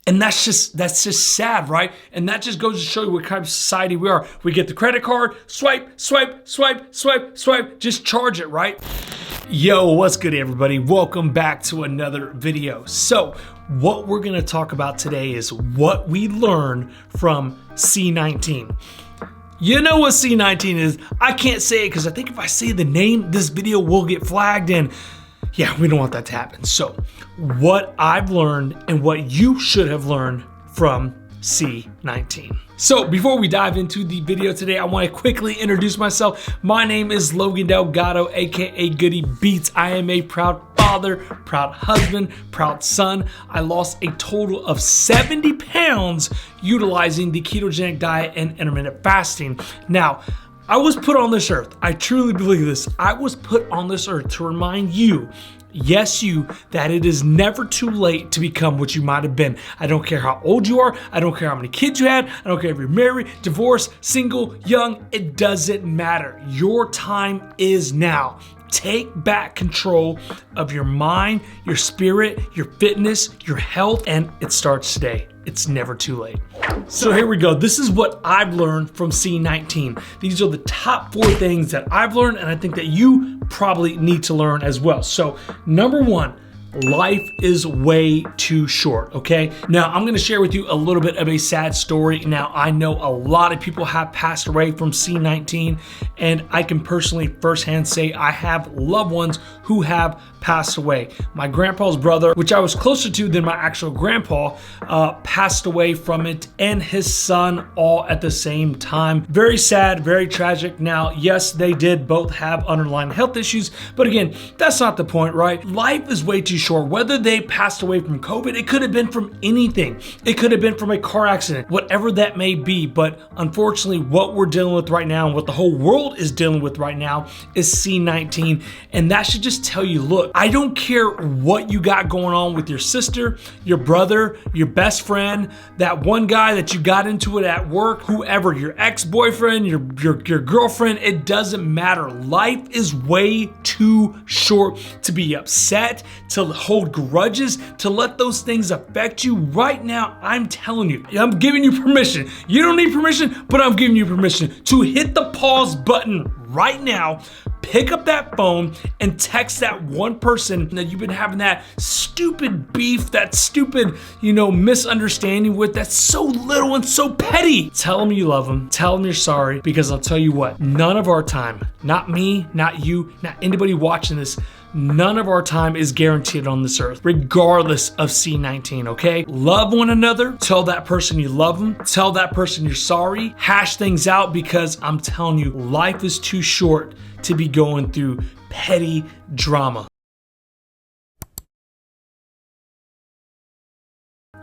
And that's just sad, right? And that just goes to show you what kind of society we are. We get the credit card, swipe, swipe, swipe, swipe, swipe, just charge it, right? Yo, what's good, everybody? Welcome back to another video. So what we're gonna talk about today is what we learned from C-19. You know what C-19 is? I can't say it because I think if I say the name, this video will get flagged, and yeah, we don't want that to happen. So what I've learned and what you should have learned from C-19. So before we dive into the video today, I want to quickly introduce myself. My name is Logan Delgado, aka Goody Beats. I am a proud father, proud husband, proud son. I lost a total of 70 pounds utilizing the ketogenic diet and intermittent fasting. Now, I was put on this earth, I truly believe this, I was put on this earth to remind you, yes you, that it is never too late to become what you might have been. I don't care how old you are, I don't care how many kids you had, I don't care if you're married, divorced, single, young, it doesn't matter. Your time is now. Take back control of your mind, your spirit, your fitness, your health, and it starts today. It's never too late. So here we go. This is what I've learned from C-19. These are the top 4 things that I've learned, and I think that you probably need to learn as well. So number 1, life is way too short, okay? Now, I'm gonna share with you a little bit of a sad story. Now, I know a lot of people have passed away from C-19, and I can personally firsthand say I have loved ones who have passed away. My grandpa's brother, which I was closer to than my actual grandpa, passed away from it, and his son all at the same time. Very sad, very tragic. Now, yes, they did both have underlying health issues, but again, that's not the point, right? Life is way too short. Whether they passed away from COVID, it could have been from anything. It could have been from a car accident, whatever that may be. But unfortunately, what we're dealing with right now and what the whole world is dealing with right now is C-19. And that should just tell you, look, I don't care what you got going on with your sister, your brother, your best friend, that one guy that you got into it at work, whoever, your ex-boyfriend, your girlfriend, it doesn't matter. Life is way too short to be upset, to hold grudges, to let those things affect you. Right now, I'm telling you, I'm giving you permission. You don't need permission, but I'm giving you permission to hit the pause button right now, pick up that phone and text that one person that you've been having that stupid beef, that stupid, misunderstanding with, that's so little and so petty. Tell them you love them, tell them you're sorry, because I'll tell you what, none of our time, not me, not you, not anybody watching this, none of our time is guaranteed on this earth, regardless of C-19, okay? Love one another, tell that person you love them, tell that person you're sorry, hash things out, because I'm telling you, life is too short to be going through petty drama.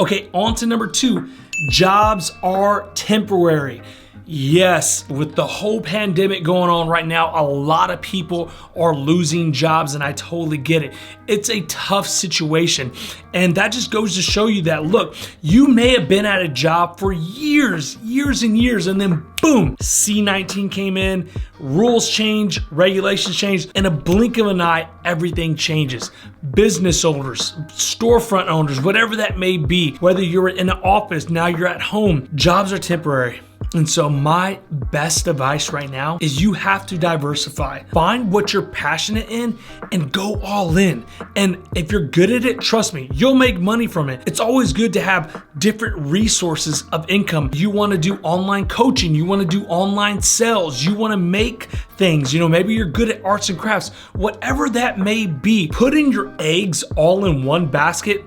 Okay, on to number 2, jobs are temporary. Yes, with the whole pandemic going on right now, a lot of people are losing jobs, and I totally get it. It's a tough situation, and that just goes to show you that, look, you may have been at a job for years and years, and then boom, C-19 came in, rules change, regulations change, in a blink of an eye, everything changes. Business owners, storefront owners, whatever that may be, whether you're in an office, now you're at home, jobs are temporary. And so my best advice right now is you have to diversify. Find what you're passionate in and go all in. And if you're good at it, trust me, you'll make money from it. It's always good to have different resources of income. You want to do online coaching, you want to do online sales, you want to make things, maybe you're good at arts and crafts, whatever that may be. Putting your eggs all in one basket,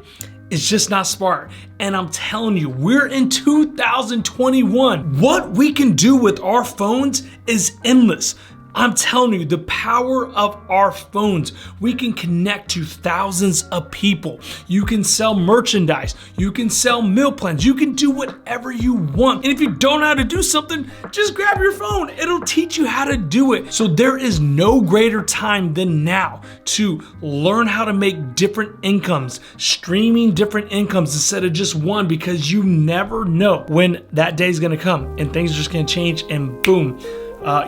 it's just not smart. And I'm telling you, we're in 2021. What we can do with our phones is endless. I'm telling you, the power of our phones, we can connect to thousands of people. You can sell merchandise, you can sell meal plans, you can do whatever you want. And if you don't know how to do something, just grab your phone. It'll teach you how to do it. So there is no greater time than now to learn how to make different incomes, streaming different incomes instead of just one, because you never know when that day is gonna come and things are just gonna change, and boom,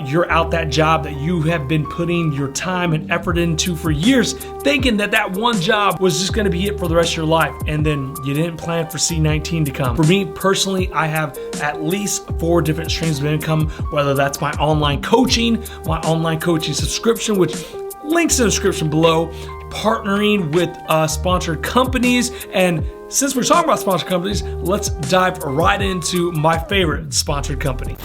you're out that job that you have been putting your time and effort into for years, thinking that that one job was just gonna be it for the rest of your life, and then you didn't plan for C-19 to come. For me personally, I have at least 4 different streams of income, whether that's my online coaching subscription, which links in the description below, partnering with sponsored companies. And since we're talking about sponsored companies, let's dive right into my favorite sponsored company.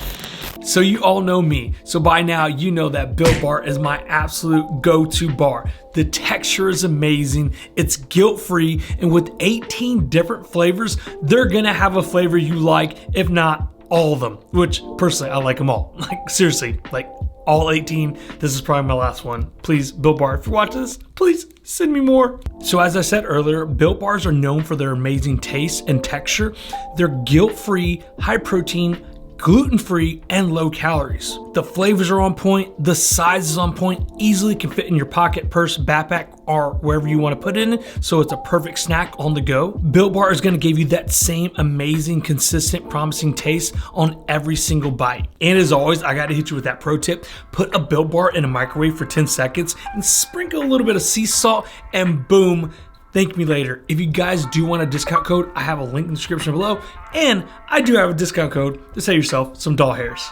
So you all know me. So by now, you know that Built Bar is my absolute go-to bar. The texture is amazing, it's guilt-free, and with 18 different flavors, they're gonna have a flavor you like, if not all of them, which personally, I like them all. Like seriously, like all 18. This is probably my last one. Please, Built Bar, if you're watching this, please send me more. So as I said earlier, Built Bars are known for their amazing taste and texture. They're guilt-free, high protein, gluten-free, and low calories. The flavors are on point, the size is on point, easily can fit in your pocket, purse, backpack, or wherever you want to put it in, so it's a perfect snack on the go. Built Bar is going to give you that same amazing, consistent, promising taste on every single bite. And as always, I got to hit you with that pro tip. Put a Built Bar in a microwave for 10 seconds and sprinkle a little bit of sea salt, and boom, thank me later. If you guys do want a discount code, I have a link in the description below, and I do have a discount code to save yourself some doll hairs.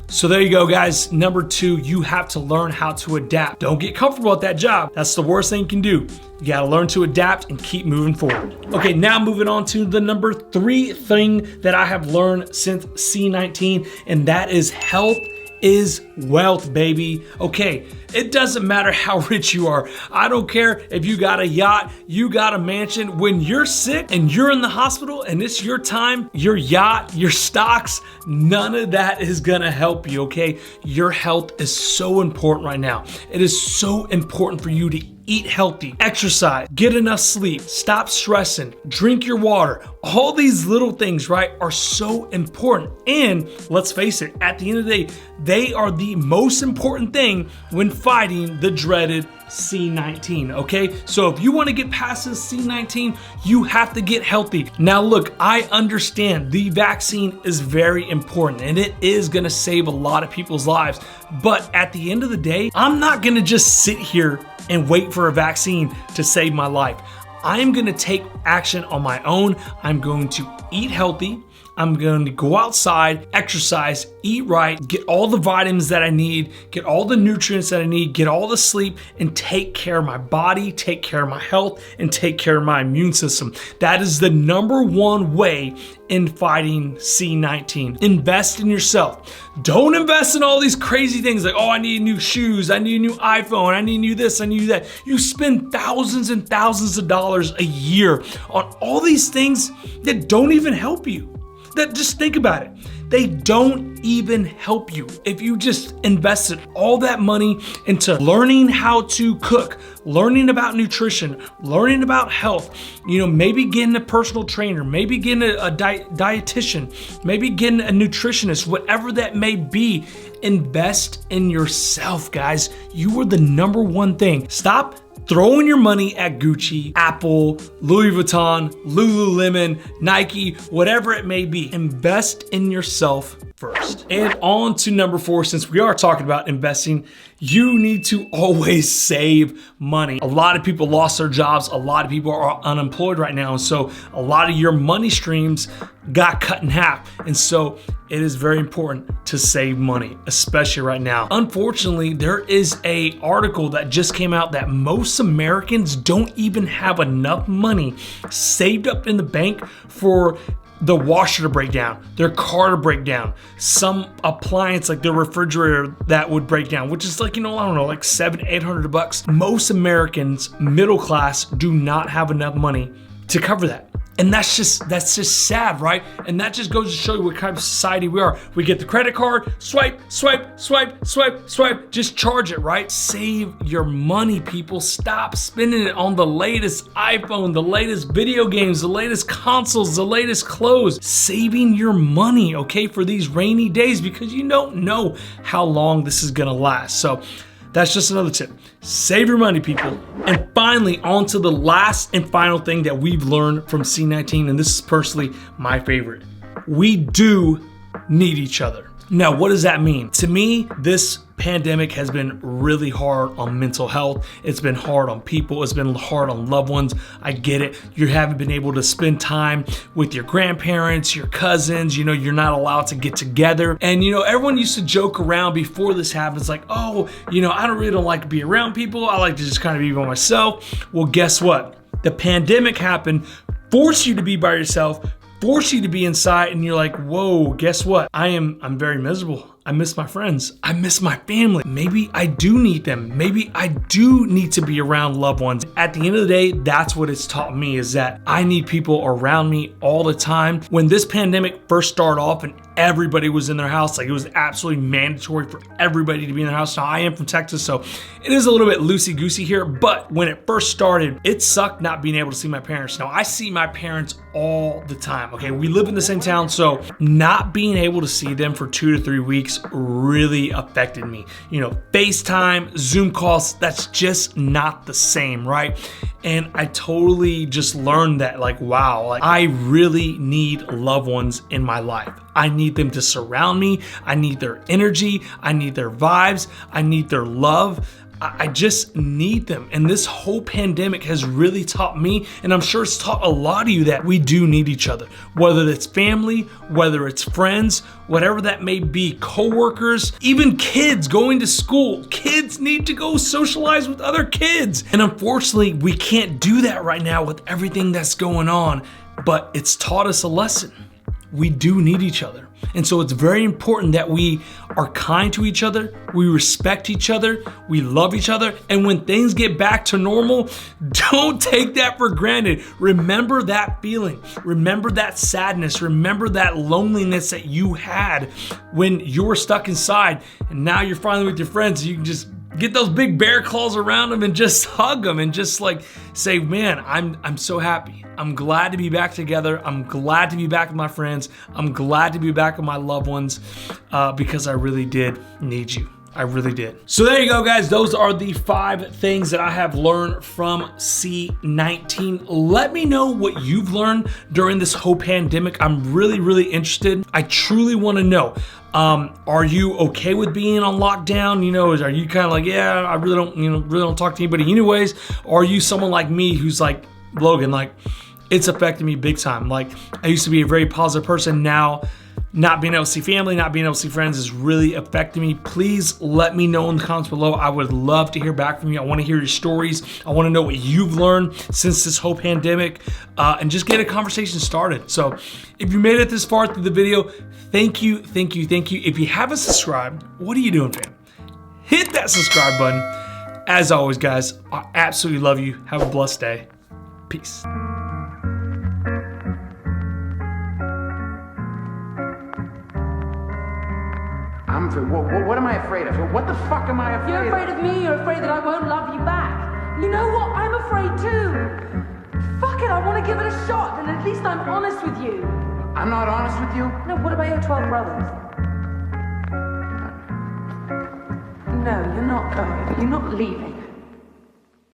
So there you go, guys. Number 2, you have to learn how to adapt. Don't get comfortable at that job. That's the worst thing you can do. You gotta learn to adapt and keep moving forward. Okay, now moving on to the number 3 thing that I have learned since C-19, and that is health is wealth, baby. Okay, it doesn't matter how rich you are. I don't care if you got a yacht, you got a mansion. When you're sick and you're in the hospital and it's your time, your yacht, your stocks, none of that is gonna help you, okay? Your health is so important right now. It is so important for you to eat healthy, exercise, get enough sleep, stop stressing, drink your water. All these little things, right, are so important. And let's face it, at the end of the day, they are the most important thing when fighting the dreaded C-19, okay? So if you want to get past this C-19, you have to get healthy. Now look, I understand the vaccine is very important and it is gonna save a lot of people's lives. But at the end of the day, I'm not gonna just sit here and wait for a vaccine to save my life. I'm gonna take action on my own. I'm going to eat healthy. I'm going to go outside, exercise, eat right, get all the vitamins that I need, get all the nutrients that I need, get all the sleep, and take care of my body, take care of my health, and take care of my immune system. That is the number 1 way in fighting C-19. Invest in yourself. Don't invest in all these crazy things like, oh, I need new shoes, I need a new iPhone, I need new this, I need that. You spend thousands and thousands of dollars a year on all these things that don't even help you. That, just think about it. They don't even help you. If you just invested all that money into learning how to cook, learning about nutrition, learning about health, you know, maybe getting a personal trainer, maybe getting a dietitian, maybe getting a nutritionist, whatever that may be, invest in yourself, guys. You are the number 1 thing. Stop throwing your money at Gucci, Apple, Louis Vuitton, Lululemon, Nike, whatever it may be. Invest in yourself first. And on to number 4, since we are talking about investing, you need to always save money. A lot of people lost their jobs. A lot of people are unemployed right now. And so a lot of your money streams got cut in half. And so it is very important to save money, especially right now. Unfortunately, there is an article that just came out that most Americans don't even have enough money saved up in the bank for the washer to break down, their car to break down, some appliance like their refrigerator that would break down, which is like, you know, I don't know, like $700-800. Most Americans, middle class, do not have enough money to cover that. And that's just sad, right? And that just goes to show you what kind of society we are. We get the credit card, swipe, swipe, swipe, swipe, swipe, just charge it, right? Save your money, people. Stop spending it on the latest iPhone, the latest video games, the latest consoles, the latest clothes. Saving your money, okay, for these rainy days, because you don't know how long this is gonna last. So that's just another tip. Save your money, people. And finally, on to the last and final thing that we've learned from C-19, and this is personally my favorite. We do need each other. Now, what does that mean? To me, this pandemic has been really hard on mental health. It's been hard on people. It's been hard on loved ones. I get it. You haven't been able to spend time with your grandparents, your cousins. You're not allowed to get together. And, everyone used to joke around before this happened. It's like, oh, I don't like to be around people. I like to just kind of be by myself. Well, guess what? The pandemic happened, forced you to be by yourself, force you to be inside, and you're like, whoa, guess what? I'm very miserable. I miss my friends. I miss my family. Maybe I do need them. Maybe I do need to be around loved ones. At the end of the day, that's what it's taught me, is that I need people around me all the time. When this pandemic first started off and everybody was in their house, like it was absolutely mandatory for everybody to be in their house. Now, I am from Texas, so it is a little bit loosey-goosey here, but when it first started, it sucked not being able to see my parents. Now, I see my parents all the time, okay? We live in the same town, so not being able to see them for 2 to 3 weeks really affected me. FaceTime, Zoom calls, that's just not the same, right? And I totally just learned that, wow, I really need loved ones in my life. I need them to surround me. I need their energy. I need their vibes. I need their love. I just need them. And this whole pandemic has really taught me, and I'm sure it's taught a lot of you, that we do need each other. Whether it's family, whether it's friends, whatever that may be, coworkers, even kids going to school. Kids need to go socialize with other kids. And unfortunately, we can't do that right now with everything that's going on, but it's taught us a lesson. We do need each other. And so it's very important that we are kind to each other, we respect each other, we love each other, and when things get back to normal, don't take that for granted. Remember that feeling. Remember that sadness. Remember that loneliness that you had when you were stuck inside, and now you're finally with your friends. You can just get those big bear claws around them and just hug them and just say, man, I'm so happy. I'm glad to be back together. I'm glad to be back with my friends. I'm glad to be back with my loved ones because I really did need you. I really did. So there you go, guys. Those are the 5 things that I have learned from C-19. Let me know what you've learned during this whole pandemic. I'm really, really interested. I truly want to know. Are you okay with being on lockdown? Are you kind of yeah, I really don't talk to anybody anyways? Or are you someone like me who's like Logan, it's affected me big time. I used to be a very positive person. Now, not being able to see family, not being able to see friends is really affecting me. Please let me know in the comments below. I would love to hear back from you. I want to hear your stories. I want to know what you've learned since this whole pandemic, and just get a conversation started. So if you made it this far through the video, thank you, thank you, thank you. If you haven't subscribed, what are you doing, fam? Hit that subscribe button. As always, guys, I absolutely love you. Have a blessed day. Peace. What am I afraid of? What the fuck am I afraid of? You're afraid of me, you're afraid that I won't love you back. You know what? I'm afraid too. Fuck it, I want to give it a shot, and at least I'm honest with you. I'm not honest with you? No, what about your 12 brothers? No, you're not going. You're not leaving.